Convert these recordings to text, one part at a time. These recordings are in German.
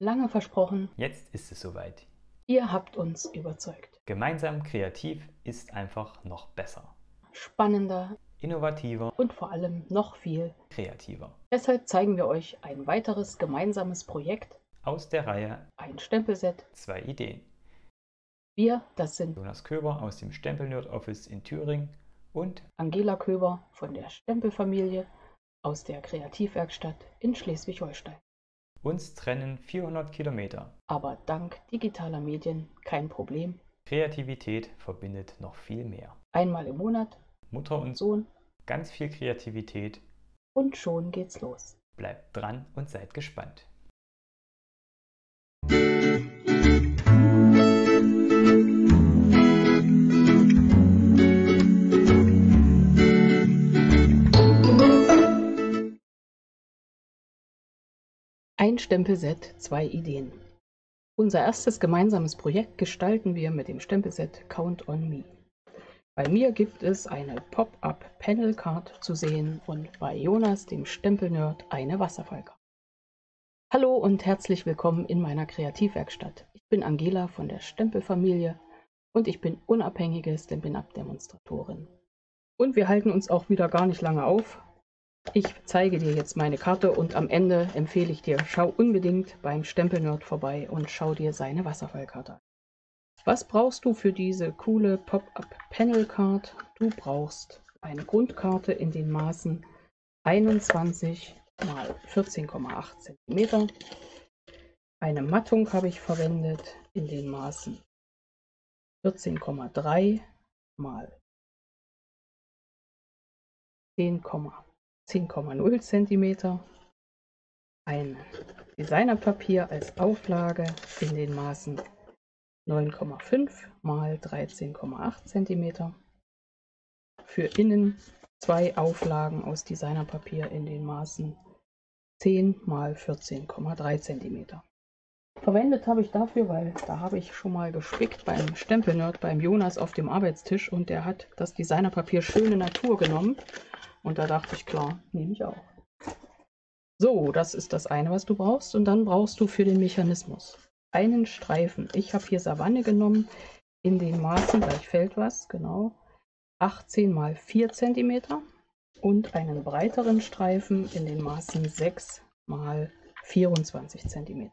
Lange versprochen, Jetzt ist es soweit. ihr habt uns überzeugt. Gemeinsam kreativ ist einfach noch besser. Spannender Innovativer, und vor allem noch viel. kreativer. Deshalb zeigen wir euch ein weiteres gemeinsames Projekt, Aus der Reihe ein Stempelset. 2 Ideen. Wir, das sind Jonas Köber aus dem Stempel-Nerd Office in Thüringen und Angela Köber von der Stempelfamilie aus der Kreativwerkstatt in Schleswig-Holstein. uns trennen 400 Kilometer. Aber dank digitaler Medien kein Problem. Kreativität verbindet noch viel mehr. Einmal im Monat, Mutter und Sohn, ganz viel Kreativität. und schon geht's los. Bleibt dran und seid gespannt. Ein Stempelset, 2 Ideen. Unser erstes gemeinsames Projekt gestalten wir mit dem Stempelset Count on Me. Bei mir gibt es eine Pop-up-Panel-Card zu sehen und bei Jonas, dem Stempelnerd, eine Wasserfallkarte. Hallo und herzlich willkommen in meiner Kreativwerkstatt. Ich bin Angela von der Stempelfamilie und ich bin unabhängige Stampin'-Up-Demonstratorin. Und wir halten uns auch wieder gar nicht lange auf. Ich zeige dir jetzt meine Karte und am Ende empfehle ich dir, schau unbedingt beim Stempelnerd vorbei und schau dir seine Wasserfallkarte an. Was brauchst du für diese coole Pop-up-Panel-Card? Du brauchst eine Grundkarte in den Maßen 21 x 14,8 cm. Eine Mattung habe ich verwendet in den Maßen 14,3 x 10,0 cm. Ein Designerpapier als Auflage in den Maßen 9,5 x 13,8 cm. Für innen 2 Auflagen aus Designerpapier in den Maßen 10 x 14,3 cm. Verwendet habe ich dafür, weil da habe ich schon mal gespickt beim Stempelnerd, beim Jonas auf dem Arbeitstisch und der hat das Designerpapier Schöne Natur genommen und da dachte ich, klar, nehme ich auch. So, das ist das eine, was du brauchst und dann brauchst du für den Mechanismus einen Streifen. Ich habe hier Savanne genommen in den Maßen, gleich fällt was, genau, 18 x 4 cm und einen breiteren Streifen in den Maßen 6 x 24 cm.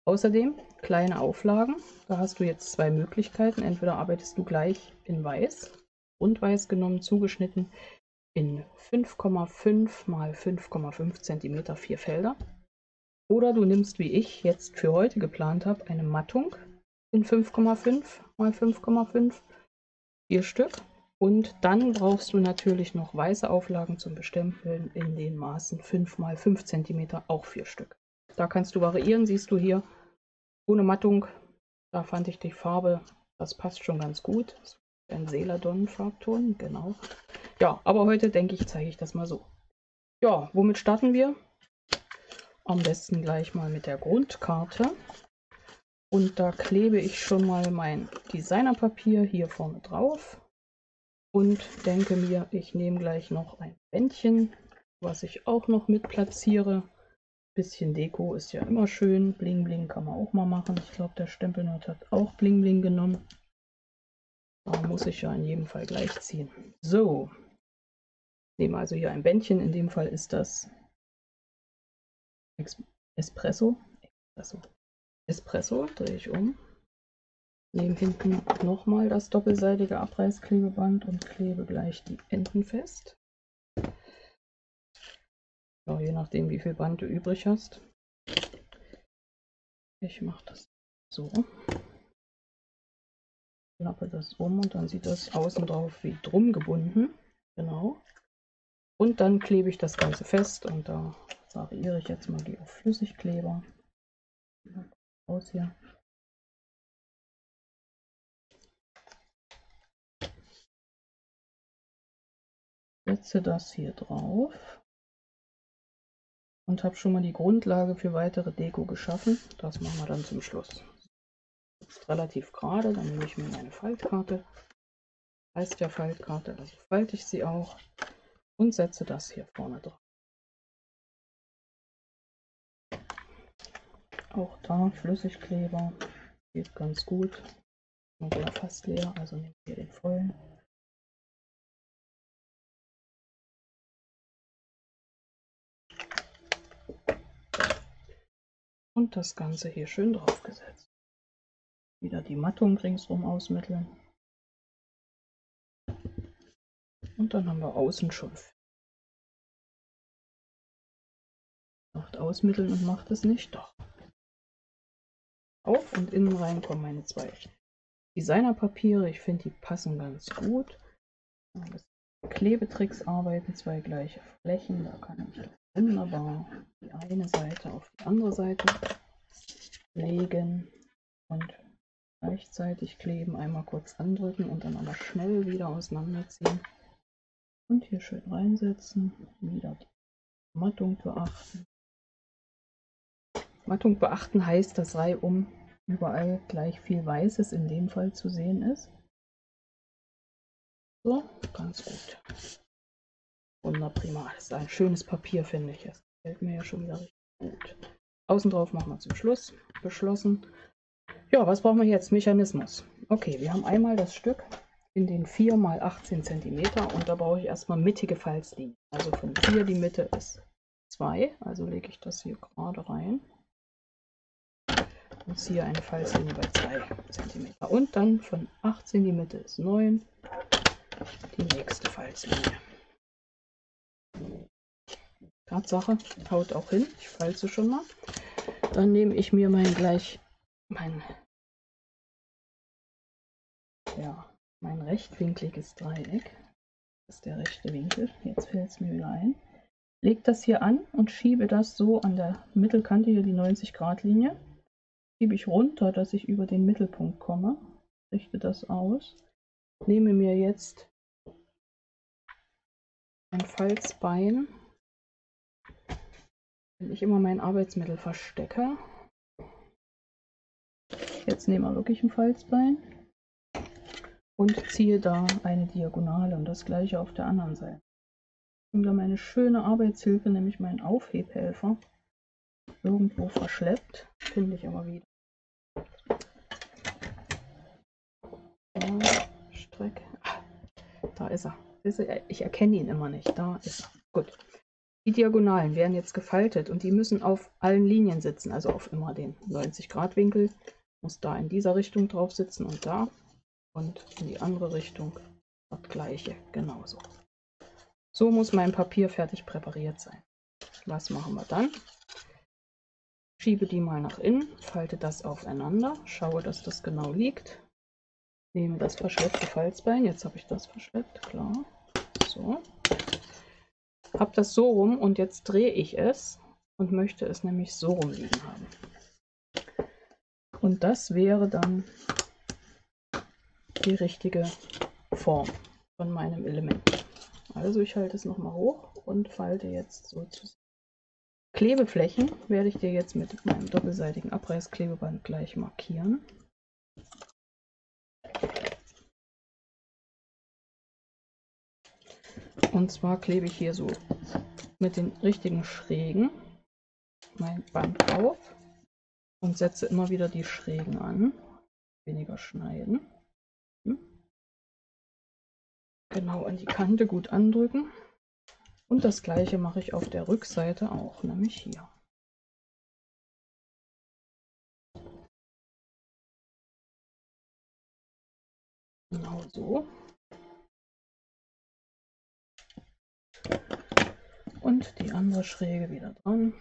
Außerdem kleine Auflagen, da hast du jetzt 2 Möglichkeiten. Entweder arbeitest du gleich in Weiß, Rundweiß genommen, zugeschnitten in 5,5 x 5,5 cm 4 Felder. Oder du nimmst, wie ich jetzt für heute geplant habe, eine Mattung in 5,5 x 5,5, 4 Stück. Und dann brauchst du natürlich noch weiße Auflagen zum Bestempeln in den Maßen 5 x 5 cm, auch 4 Stück. Da kannst du variieren, siehst du hier, ohne Mattung. Da fand ich die Farbe, das passt schon ganz gut. Das ist ein Celadon-Farbton, genau. Ja, aber heute denke ich, zeige ich das mal so. Ja, womit starten wir? Am besten gleich mal mit der Grundkarte. Und da klebe ich schon mal mein Designerpapier hier vorne drauf. Und denke mir, ich nehme gleich noch ein Bändchen, was ich auch noch mit platziere. Bisschen Deko ist ja immer schön. Bling Bling kann man auch mal machen. Ich glaube, der Stempelnerd hat auch Bling Bling genommen. Da muss ich ja in jedem Fall gleich ziehen. So, nehme also hier ein Bändchen. In dem Fall ist das Espresso. Drehe ich um. Nehme hinten nochmal das doppelseitige Abreißklebeband und klebe gleich die Enden fest. Ja, je nachdem, wie viel Band du übrig hast. Ich mache das so. Klappe das um und dann sieht das außen drauf wie drum gebunden. Genau. Und dann klebe ich das Ganze fest und da variiere ich jetzt mal, gehe auf Flüssigkleber. Aus hier. Setze das hier drauf und habe schon mal die Grundlage für weitere Deko geschaffen. Das machen wir dann zum Schluss. Ist relativ gerade, dann nehme ich mir meine Faltkarte. Heißt ja Faltkarte, also falte ich sie auch und setze das hier vorne drauf. Auch da Flüssigkleber geht ganz gut. Und der fast leer, also nehmen wir den vollen. Und das Ganze hier schön draufgesetzt. Wieder die Mattung ringsrum ausmitteln. Und dann haben wir außen schon. Macht ausmitteln und macht es nicht, doch. Auf und innen rein kommen meine zwei Designerpapiere. Ich finde, die passen ganz gut. Klebetricks arbeiten, zwei gleiche Flächen. Da kann ich wunderbar die eine Seite auf die andere Seite legen und gleichzeitig kleben, einmal kurz andrücken und dann aber schnell wieder auseinanderziehen und hier schön reinsetzen, wieder die Mattung beachten. Mattung beachten heißt, dass reihum überall gleich viel Weißes in dem Fall zu sehen ist. So, ganz gut. Wunderprima. Das ist ein schönes Papier, finde ich. Das gefällt mir ja schon wieder richtig gut. Außen drauf machen wir zum Schluss. Beschlossen. Ja, was brauchen wir jetzt? Mechanismus. Okay, wir haben einmal das Stück in den 4 x 18 cm und da brauche ich erstmal mittige Falzlinien. Also von hier die Mitte ist 2, also lege ich das hier gerade rein und ziehe eine Falzlinie bei 2 cm. Und dann von 18 die Mitte ist 9, die nächste Falzlinie. Tatsache, haut auch hin, ich falze schon mal. Dann nehme ich mir mein rechtwinkliges Dreieck. Das ist der rechte Winkel. Jetzt fällt es mir wieder ein. Lege das hier an und schiebe das so an der Mittelkante, hier die 90-Grad-Linie. Schiebe ich runter, dass ich über den Mittelpunkt komme. Richte das aus. Nehme mir jetzt ein Falzbein. Wenn ich immer mein Arbeitsmittel verstecke. Jetzt nehmen wir wirklich ein Falzbein und ziehe da eine Diagonale und das gleiche auf der anderen Seite. Und da meine schöne Arbeitshilfe, nämlich meinen Aufhebhelfer, irgendwo verschleppt, finde ich aber wieder. Streck. Da ist er. Ich erkenne ihn immer nicht. Da ist er. Gut. Die Diagonalen werden jetzt gefaltet und die müssen auf allen Linien sitzen, also auf immer den 90-Grad-Winkel. Muss da in dieser Richtung drauf sitzen und da. Und in die andere Richtung das gleiche, genauso. So muss mein Papier fertig präpariert sein. Was machen wir dann? Schiebe die mal nach innen, falte das aufeinander, schaue, dass das genau liegt. Nehme das verschleppte Falzbein, jetzt habe ich das verschleppt, klar. So. Habe das so rum und jetzt drehe ich es und möchte es nämlich so rum liegen haben. Und das wäre dann die richtige Form von meinem Element. Also ich halte es nochmal hoch und falte jetzt so zusammen. Klebeflächen werde ich dir jetzt mit meinem doppelseitigen Abreißklebeband gleich markieren. Und zwar klebe ich hier so mit den richtigen Schrägen mein Band auf und setze immer wieder die Schrägen an. Weniger schneiden. Genau an die Kante gut andrücken. Und das gleiche mache ich auf der Rückseite auch, nämlich hier. Genau so. Und die andere Schräge wieder dran.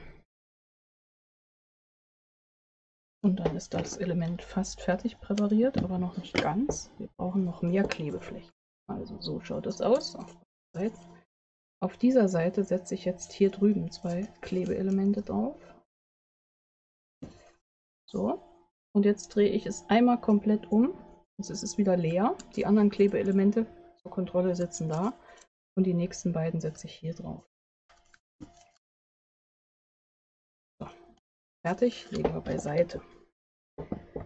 Und dann ist das Element fast fertig präpariert, aber noch nicht ganz. Wir brauchen noch mehr Klebeflächen. Also so schaut es aus. Auf dieser Seite setze ich jetzt hier drüben 2 Klebeelemente drauf. So. Und jetzt drehe ich es einmal komplett um. Jetzt ist es wieder leer. Die anderen Klebeelemente zur Kontrolle sitzen da. Und die nächsten beiden setze ich hier drauf. So. Fertig, legen wir beiseite.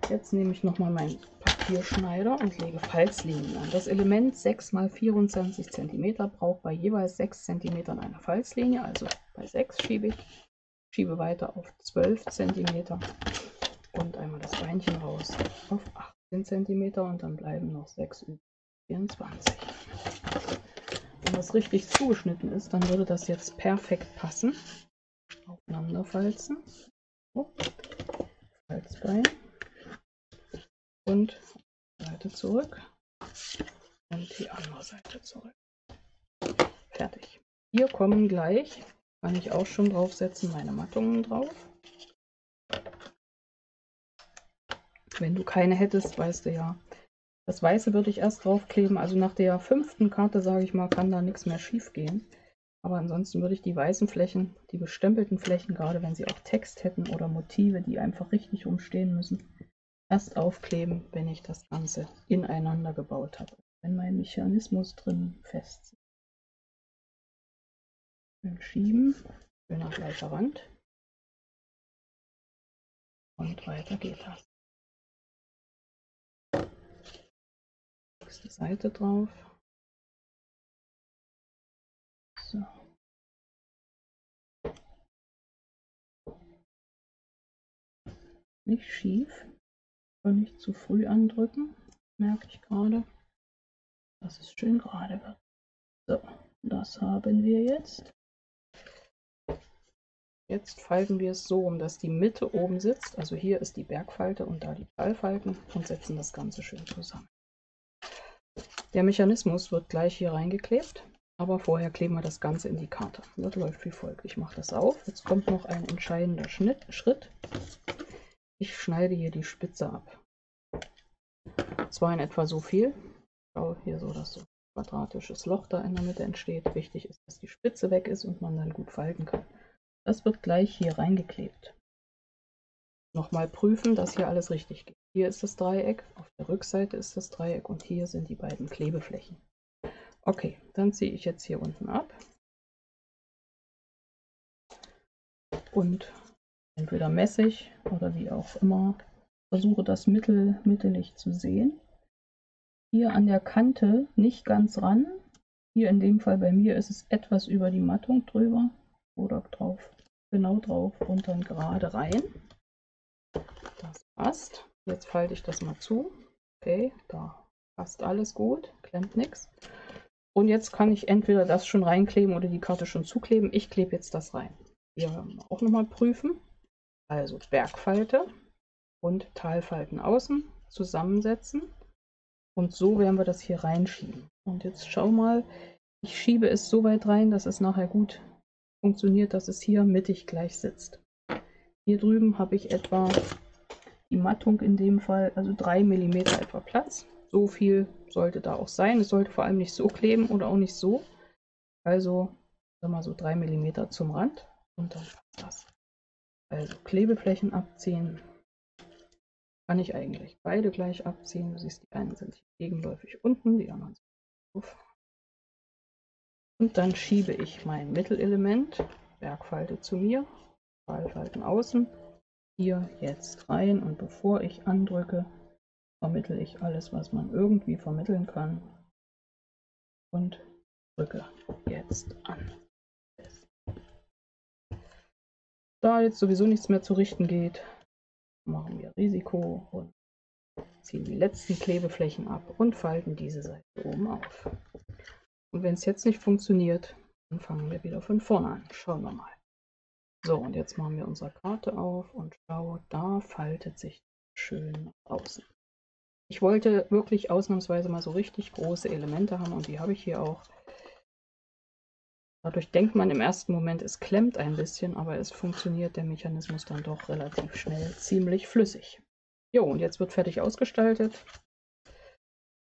Jetzt nehme ich nochmal meinen Papierschneider und lege Falzlinien an. Das Element 6 x 24 cm braucht bei jeweils 6 cm eine Falzlinie, also bei 6 schiebe weiter auf 12 cm und einmal das Beinchen raus auf 18 cm und dann bleiben noch 6 über 24. Wenn das richtig zugeschnitten ist, dann würde das jetzt perfekt passen. Aufeinander falzen. So. Falzbein. Und Seite zurück. Und die andere Seite zurück. Fertig. Hier kommen gleich, kann ich auch schon draufsetzen, meine Mattungen drauf. Wenn du keine hättest, weißt du ja. Das Weiße würde ich erst draufkleben, also nach der 5. Karte, sage ich mal, kann da nichts mehr schief gehen. Aber ansonsten würde ich die weißen Flächen, die bestempelten Flächen, gerade wenn sie auch Text hätten oder Motive, die einfach richtig rumstehen müssen, erst aufkleben, wenn ich das Ganze ineinander gebaut habe. Wenn mein Mechanismus drin fest sitzt. Dann schieben, schön nach gleicher Wand. Und weiter geht das. Nächste Seite drauf. So. Nicht schief und nicht zu früh andrücken, merke ich gerade, dass es schön gerade wird. So, das haben wir jetzt. Jetzt falten wir es so um, dass die Mitte oben sitzt. Also hier ist die Bergfalte und da die Talfalten und setzen das Ganze schön zusammen. Der Mechanismus wird gleich hier reingeklebt, aber vorher kleben wir das Ganze in die Karte. Das läuft wie folgt. Ich mache das auf. Jetzt kommt noch ein entscheidender Schritt. Ich schneide hier die Spitze ab. Zwar in etwa so viel. Schau hier so, dass so ein quadratisches Loch da in der Mitte entsteht. Wichtig ist, dass die Spitze weg ist und man dann gut falten kann. Das wird gleich hier reingeklebt. Nochmal prüfen, dass hier alles richtig geht. Hier ist das Dreieck, auf der Rückseite ist das Dreieck und hier sind die beiden Klebeflächen. Okay, dann ziehe ich jetzt hier unten ab und entweder Messing oder wie auch immer, versuche das mittelig zu sehen. Hier an der Kante nicht ganz ran. Hier in dem Fall bei mir ist es etwas über die Mattung drüber oder drauf, genau drauf und dann gerade rein. Das passt. Jetzt falte ich das mal zu. Okay, da passt alles gut, klemmt nichts. Und jetzt kann ich entweder das schon reinkleben oder die Karte schon zukleben. Ich klebe jetzt das rein. Hier auch nochmal prüfen. Also Bergfalte und Talfalten außen zusammensetzen. Und so werden wir das hier reinschieben. Und jetzt schau mal, ich schiebe es so weit rein, dass es nachher gut funktioniert, dass es hier mittig gleich sitzt. Hier drüben habe ich etwa die Mattung in dem Fall, also 3 mm etwa Platz. So viel sollte da auch sein. Es sollte vor allem nicht so kleben oder auch nicht so. Also, sagen wir mal so 3 mm zum Rand und dann passt das. Also Klebeflächen abziehen. Kann ich eigentlich beide gleich abziehen. Du siehst, die einen sind gegenläufig unten, die anderen sind auf. Und dann schiebe ich mein Mittelelement, Bergfalte zu mir, Talfalten außen, hier jetzt rein und bevor ich andrücke, vermittle ich alles, was man irgendwie vermitteln kann und drücke jetzt an. Da jetzt sowieso nichts mehr zu richten geht, machen wir Risiko und ziehen die letzten Klebeflächen ab und falten diese Seite oben auf. Und wenn es jetzt nicht funktioniert, dann fangen wir wieder von vorne an. Schauen wir mal. So, und jetzt machen wir unsere Karte auf und schau, da faltet sich schön nach außen. Ich wollte wirklich ausnahmsweise mal so richtig große Elemente haben und die habe ich hier auch. Dadurch denkt man im ersten Moment, es klemmt ein bisschen, aber es funktioniert der Mechanismus dann doch relativ schnell, ziemlich flüssig. Jo, und jetzt wird fertig ausgestaltet.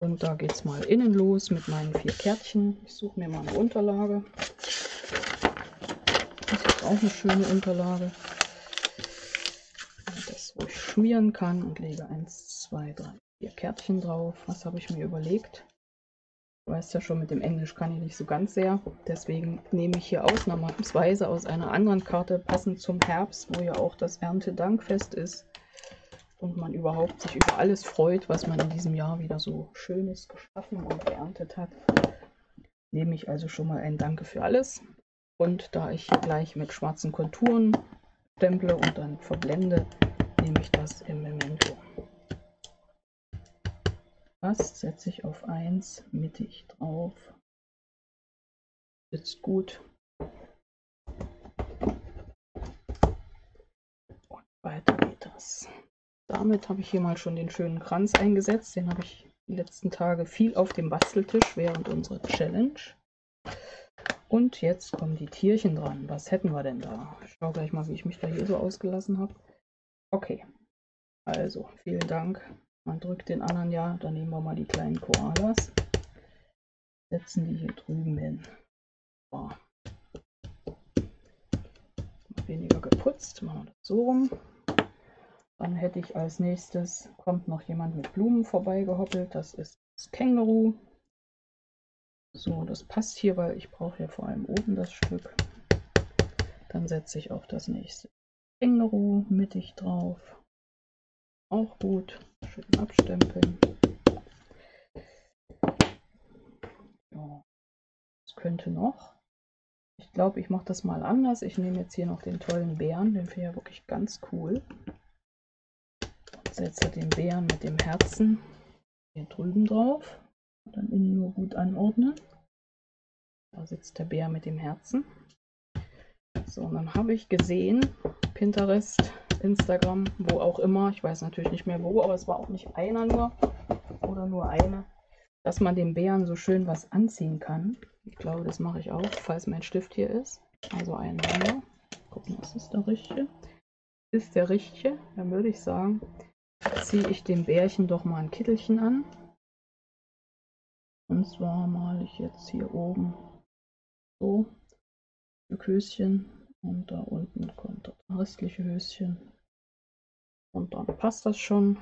Und da geht es mal innen los mit meinen 4 Kärtchen. Ich suche mir mal eine Unterlage. Das ist auch eine schöne Unterlage. Das, wo ich schmieren kann und lege 1, 2, 3, 4 Kärtchen drauf. Was habe ich mir überlegt? Du weißt ja schon, mit dem Englisch kann ich nicht so ganz sehr. Deswegen nehme ich hier ausnahmsweise aus einer anderen Karte, passend zum Herbst, wo ja auch das Erntedankfest ist. Und man überhaupt sich über alles freut, was man in diesem Jahr wieder so Schönes geschaffen und geerntet hat. Nehme ich also schon mal ein Danke für alles. Und da ich hier gleich mit schwarzen Konturen abstemple und dann verblende, nehme ich das im Memento. Das setze ich auf 1 mittig drauf. Sitzt gut. Und weiter geht das. Damit habe ich hier mal schon den schönen Kranz eingesetzt. Den habe ich die letzten Tage viel auf dem Basteltisch während unserer Challenge. Und jetzt kommen die Tierchen dran. Was hätten wir denn da? Ich schaue gleich mal, wie ich mich da hier so ausgelassen habe. Okay, also vielen Dank. Man drückt den anderen ja. Dann nehmen wir mal die kleinen Koalas. Setzen die hier drüben hin. So. Weniger geputzt. Machen wir das so rum. Dann hätte ich als nächstes, kommt noch jemand mit Blumen vorbeigehoppelt. Das ist das Känguru. So, das passt hier, weil ich brauche ja vor allem oben das Stück. Dann setze ich auf das nächste Känguru mittig drauf. Auch gut. Schön abstempeln. Ja, das könnte noch. Ich glaube, ich mache das mal anders. Ich nehme jetzt hier noch den tollen Bären. Den finde ich ja wirklich ganz cool. Setze den Bären mit dem Herzen hier drüben drauf. Und dann innen nur gut anordnen. Da sitzt der Bär mit dem Herzen. So, und dann habe ich gesehen, Pinterest, Instagram, wo auch immer, ich weiß natürlich nicht mehr wo, aber es war auch nicht einer nur oder nur eine, dass man dem Bären so schön was anziehen kann. Ich glaube, das mache ich auch, falls mein Stift hier ist. Also einen hier. Gucken, ist das der richtige? Ist der richtige? Dann würde ich sagen, ziehe ich dem Bärchen doch mal ein Kittelchen an. Und zwar male ich jetzt hier oben so ein Höschen und da unten kommt das restliche Höschen. Und dann passt das schon.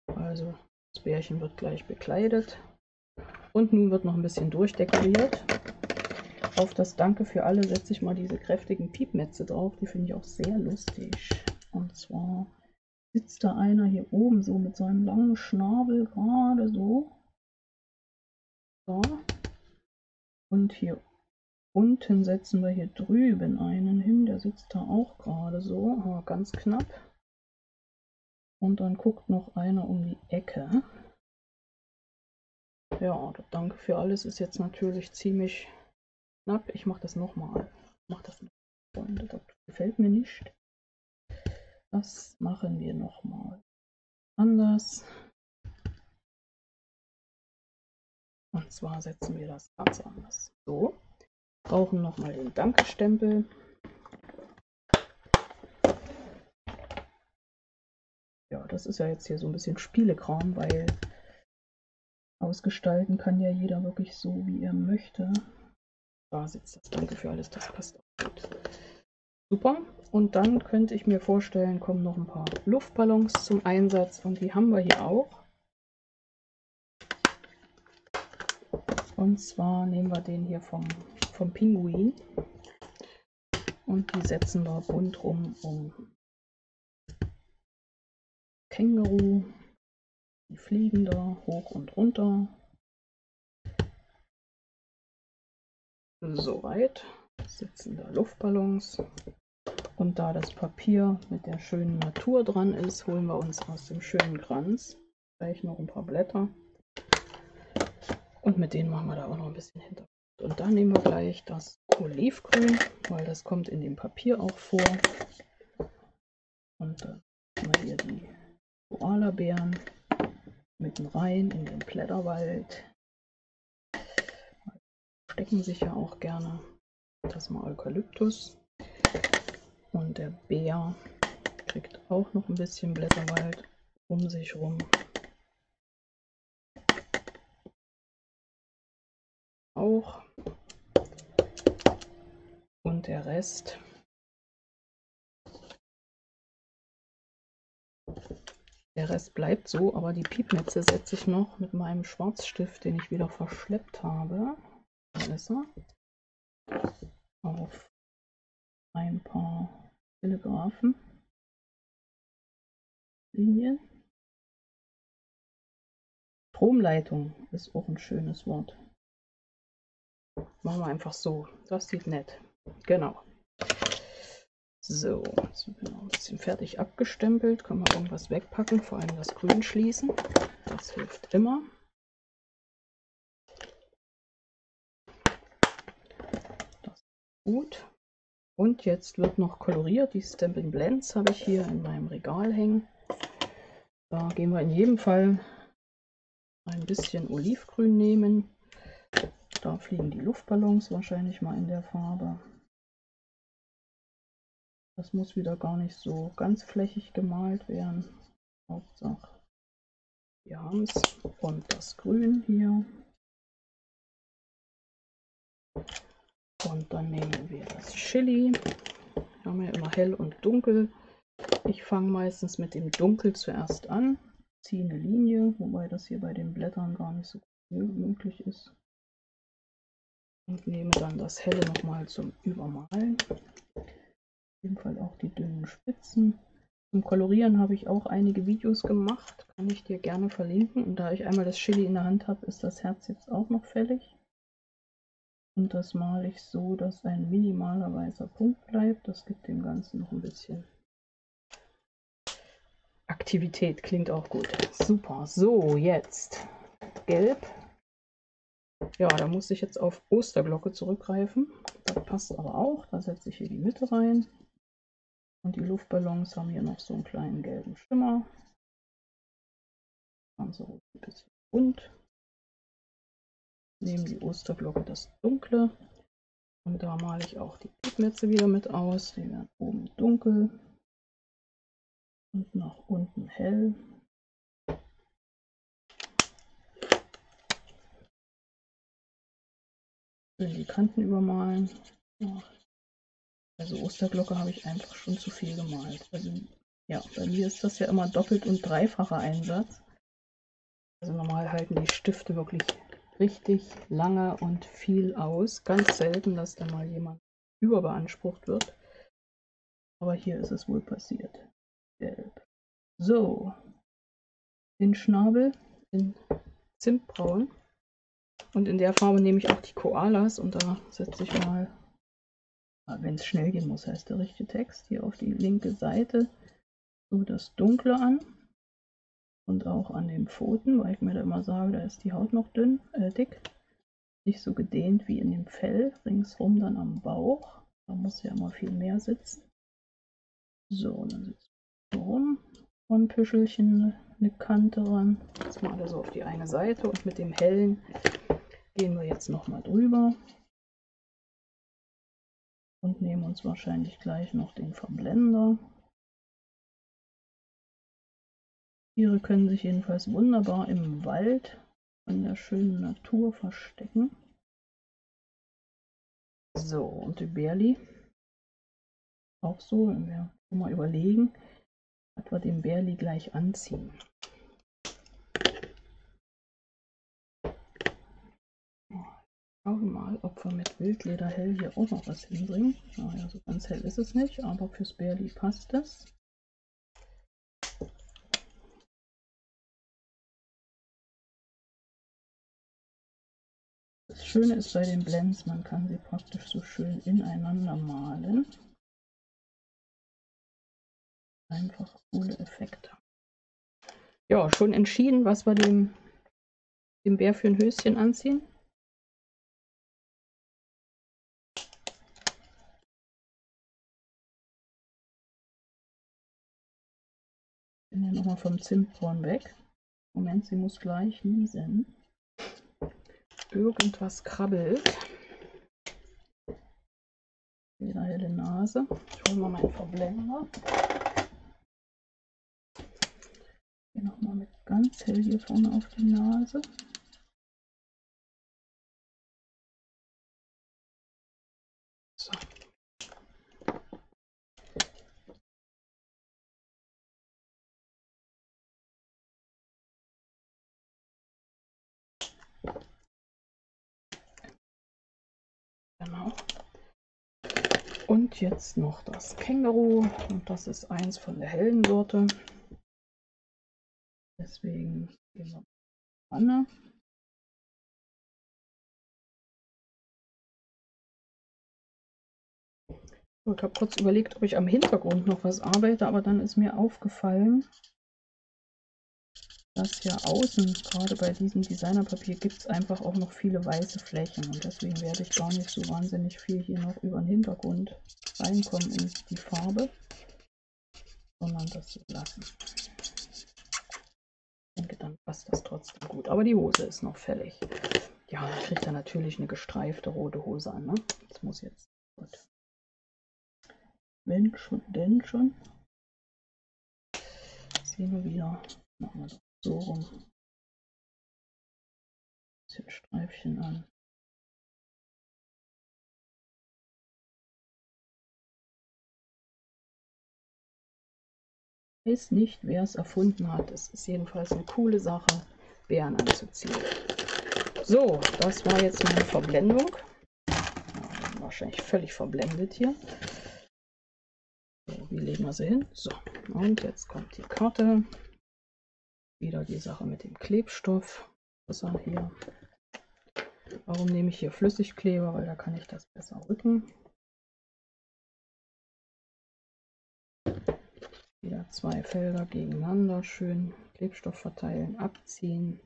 Also das Bärchen wird gleich bekleidet. Und nun wird noch ein bisschen durchdekoriert. Auf das Danke für alle setze ich mal diese kräftigen Piepmätze drauf. Die finde ich auch sehr lustig. Und zwar sitzt da einer hier oben so mit seinem langen Schnabel gerade so. So. Und hier unten setzen wir hier drüben einen hin. Der sitzt da auch gerade so, aber ganz knapp. Und dann guckt noch einer um die Ecke. Ja, das Danke für alles ist jetzt natürlich ziemlich knapp. Ich mache das nochmal. Freunde, das gefällt mir nicht. Das machen wir nochmal anders. Und zwar setzen wir das ganz anders. So, brauchen nochmal den Danke-Stempel. Ja, das ist ja jetzt hier so ein bisschen Spielekram, weil ausgestalten kann ja jeder wirklich so, wie er möchte. Da sitzt das Danke für alles, das passt auch gut. Super. Und dann könnte ich mir vorstellen, kommen noch ein paar Luftballons zum Einsatz und die haben wir hier auch. Und zwar nehmen wir den hier vom Pinguin und die setzen wir rundherum um Känguru. Die fliegen da hoch und runter. Soweit sitzen da Luftballons. Und da das Papier mit der schönen Natur dran ist, holen wir uns aus dem schönen Kranz gleich noch ein paar Blätter. Und mit denen machen wir da auch noch ein bisschen Hintergrund. Und dann nehmen wir gleich das Olivgrün, weil das kommt in dem Papier auch vor. Und dann haben wir hier die Koalabeeren mitten rein in den Blätterwald. Stecken sich ja auch gerne. Das mal Eukalyptus. Und der Bär kriegt auch noch ein bisschen Blätterwald um sich rum. Auch. Und der Rest bleibt so, aber die Piepnetze setze ich noch mit meinem Schwarzstift, den ich wieder verschleppt habe. Da ist er. Auf ein paar Telegraphen. Linien. Stromleitung ist auch ein schönes Wort. Machen wir einfach so. Das sieht nett. Genau. So, jetzt sind wir noch ein bisschen fertig abgestempelt. Können wir irgendwas wegpacken, vor allem das Grün schließen. Das hilft immer. Das ist gut. Und jetzt wird noch koloriert. Die Stampin' Blends habe ich hier in meinem Regal hängen. Da gehen wir in jedem Fall ein bisschen Olivgrün nehmen. Da fliegen die Luftballons wahrscheinlich mal in der Farbe. Das muss wieder gar nicht so ganz flächig gemalt werden. Hauptsache, wir haben es. Und das Grün hier. Und dann nehmen wir das Chili. Wir haben ja immer hell und dunkel. Ich fange meistens mit dem Dunkel zuerst an. Ziehe eine Linie, wobei das hier bei den Blättern gar nicht so möglich ist. Und nehme dann das Helle nochmal zum Übermalen. Auf jeden Fall auch die dünnen Spitzen. Zum Kolorieren habe ich auch einige Videos gemacht, kann ich dir gerne verlinken. Und da ich einmal das Chili in der Hand habe, ist das Herz jetzt auch noch fällig. Und das male ich so, dass ein minimaler weißer Punkt bleibt. Das gibt dem Ganzen noch ein bisschen Aktivität, klingt auch gut. Super, so jetzt Gelb. Ja, da muss ich jetzt auf Osterglocke zurückgreifen. Das passt aber auch, da setze ich hier die Mitte rein. Und die Luftballons haben hier noch so einen kleinen gelben Schimmer. Ganze rot ein bisschen bunt. Nehmen die Osterglocke das Dunkle. Und da male ich auch die Pigmetze wieder mit aus. Die werden oben dunkel und nach unten hell. Schön die Kanten übermalen. Ja. Also Osterglocke habe ich einfach schon zu viel gemalt. Also, ja, bei mir ist das ja immer doppelt und dreifacher Einsatz. Also normal halten die Stifte wirklich richtig lange und viel aus. Ganz selten, dass da mal jemand überbeansprucht wird. Aber hier ist es wohl passiert. Gelb. So, den Schnabel in Zimtbraun. Und in der Farbe nehme ich auch die Koalas und da setze ich mal, wenn es schnell gehen muss, heißt der richtige Text, hier auf die linke Seite so das Dunkle an. Und auch an den Pfoten, weil ich mir da immer sage, da ist die Haut noch dick. Nicht so gedehnt wie in dem Fell, ringsrum dann am Bauch. Da muss ja immer viel mehr sitzen. So, dann sitzt so rum von Püschelchen eine Kante ran. Jetzt mal so auf die eine Seite und mit dem hellen gehen wir jetzt nochmal drüber und nehmen uns wahrscheinlich gleich noch den Verblender. Tiere können sich jedenfalls wunderbar im Wald von der schönen Natur verstecken. So, und die Bärli auch so, wenn wir mal überlegen, was wir dem Bärli gleich anziehen. Schauen wir mal, ob wir mit Wildleder hell hier auch noch was hinbringen. Naja, so ganz hell ist es nicht, aber fürs Bärli passt es. Das Schöne ist bei den Blends, man kann sie praktisch so schön ineinander malen. Einfach coole Effekte. Ja, schon entschieden, was wir dem Bär für ein Höschen anziehen. Ich bin ja nochmal vom Zimtbraun weg. Moment, sie muss gleich niesen. Irgendwas krabbelt. Wieder helle Nase. Ich hole mal meinen Verblender. Gehe nochmal mit ganz hell hier vorne auf die Nase. So. Genau. Und jetzt noch das Känguru. Und das ist eins von der hellen Sorte. Deswegen gehen wir ran. So, ich habe kurz überlegt, ob ich am Hintergrund noch was arbeite, aber dann ist mir aufgefallen, dass hier außen, gerade bei diesem Designerpapier, gibt es einfach auch noch viele weiße Flächen. Und deswegen werde ich gar nicht so wahnsinnig viel hier noch über den Hintergrund reinkommen in die Farbe, sondern das so lassen. Ich denke, dann passt das trotzdem gut. Aber die Hose ist noch fällig. Ja, dann kriegt er natürlich eine gestreifte rote Hose an. Ne? Das muss jetzt. Gut. Wenn schon, denn schon. Sehen wir wieder. Machen wir das so rum. Ein bisschen Streifchen an. Ich weiß nicht, wer es erfunden hat. Es ist jedenfalls eine coole Sache, Bären anzuziehen. So, das war jetzt meine Verblendung. Ja, wahrscheinlich völlig verblendet hier. So, wie legen wir sie hin? So, und jetzt kommt die Karte. Wieder die Sache mit dem Klebstoff. Was haben wir hier? Warum nehme ich hier Flüssigkleber? Weil da kann ich das besser rücken. Wieder zwei Felder gegeneinander. Schön Klebstoff verteilen, abziehen,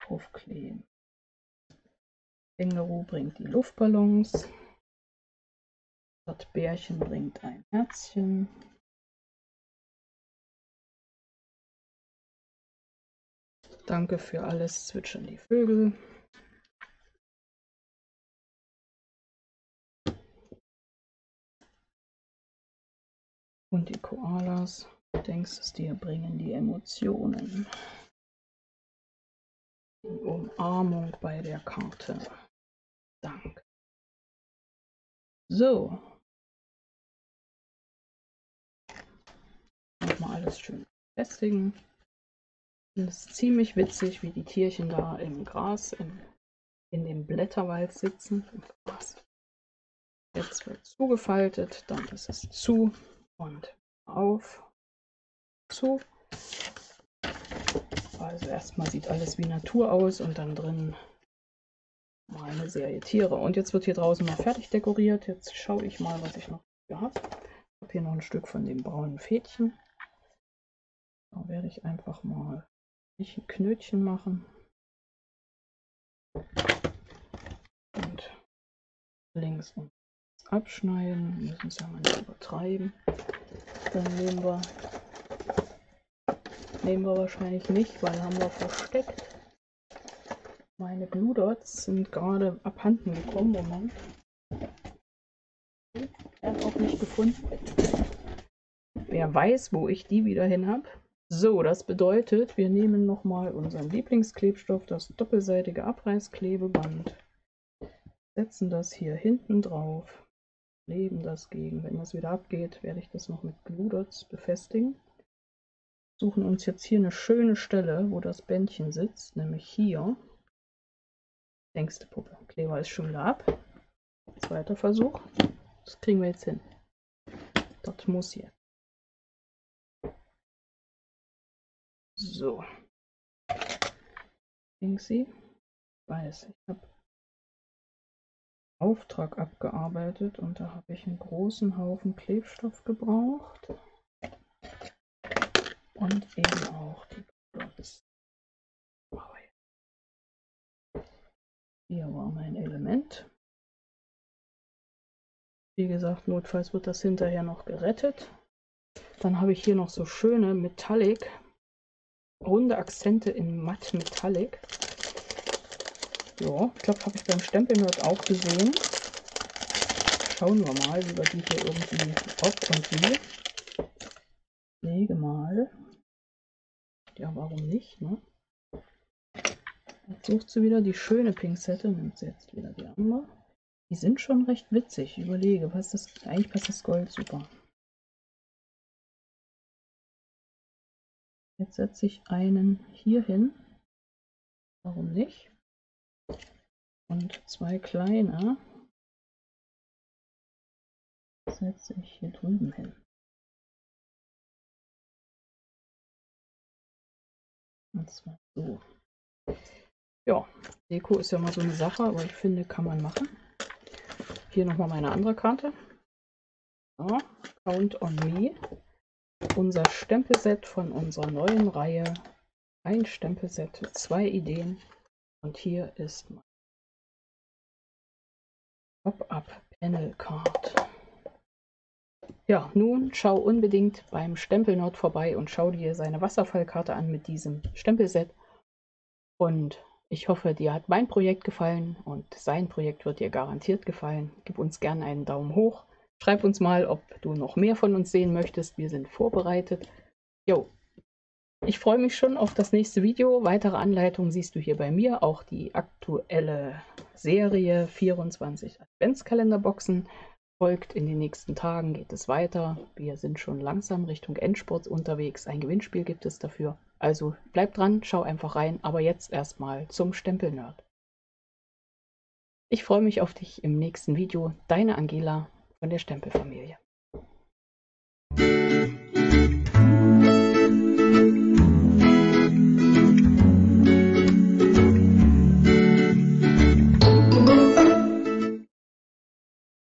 aufkleben. Känguru bringt die Luftballons. Das Bärchen bringt ein Herzchen. Danke für alles, zwitschern die Vögel. Und die Koalas, du denkst es dir, bringen die Emotionen. Die Umarmung bei der Karte. Danke. So. Nochmal alles schön festigen. Es ist ziemlich witzig, wie die Tierchen da im Gras, in dem Blätterwald sitzen. Jetzt wird zugefaltet, dann ist es zu und auf, zu. Also erstmal sieht alles wie Natur aus und dann drin mal eine Serie Tiere. Und jetzt wird hier draußen mal fertig dekoriert. Jetzt schaue ich mal, was ich noch hier habe. Ich habe hier noch ein Stück von dem braunen Fädchen. Da werde ich einfach mal ein Knötchen machen. Und links und rechts abschneiden. Wir müssen es ja mal nicht übertreiben. Dann nehmen wir wahrscheinlich nicht, weil haben wir versteckt. Meine Glue Dots sind gerade abhanden gekommen. Moment. Er hat auch nicht gefunden. Wer weiß, wo ich die wieder hin habe. So, das bedeutet, wir nehmen nochmal unseren Lieblingsklebstoff, das doppelseitige Abreißklebeband, setzen das hier hinten drauf, kleben das gegen. Wenn das wieder abgeht, werde ich das noch mit Glue Dots befestigen. Suchen uns jetzt hier eine schöne Stelle, wo das Bändchen sitzt, nämlich hier. Längste Puppe. Kleber ist schon wieder ab. Zweiter Versuch. Das kriegen wir jetzt hin. Das muss hier. So. Sie weiß, ich habe Auftrag abgearbeitet und da habe ich einen großen Haufen Klebstoff gebraucht. Und eben auch die Dots. Hier war mein Element. Wie gesagt, notfalls wird das hinterher noch gerettet. Dann habe ich hier noch so schöne Metallic, runde Akzente in matt Metallic. Ja, ich glaube, habe ich beim Stempelnerd auch gesehen. Schauen wir mal, wie wir die hier irgendwie ob und wie. Lege mal. Ja, warum nicht, ne? Jetzt sucht sie wieder die schöne Pinzette, nimmt sie jetzt wieder die andere. Die sind schon recht witzig. Ich überlege, eigentlich passt das Gold super. Jetzt setze ich einen hier hin. Warum nicht? Und zwei kleine setze ich hier drüben hin. Und zwar so. Ja, Deko ist ja mal so eine Sache, aber ich finde, kann man machen. Hier nochmal meine andere Karte. So, Count on Me. Unser Stempelset von unserer neuen Reihe. Ein Stempelset mit 2 Ideen. Und hier ist mein Pop-up Panel Card. Ja, nun schau unbedingt beim Stempelnerd vorbei und schau dir seine Wasserfallkarte an mit diesem Stempelset. Und ich hoffe, dir hat mein Projekt gefallen und sein Projekt wird dir garantiert gefallen. Gib uns gerne einen Daumen hoch. Schreib uns mal, ob du noch mehr von uns sehen möchtest. Wir sind vorbereitet. Jo, ich freue mich schon auf das nächste Video. Weitere Anleitungen siehst du hier bei mir. Auch die aktuelle Serie 24 Adventskalenderboxen folgt. In den nächsten Tagen geht es weiter. Wir sind schon langsam Richtung Endspurt unterwegs. Ein Gewinnspiel gibt es dafür. Also bleib dran, schau einfach rein. Aber jetzt erstmal zum Stempelnerd. Ich freue mich auf dich im nächsten Video. Deine Angela von der Stempelfamilie.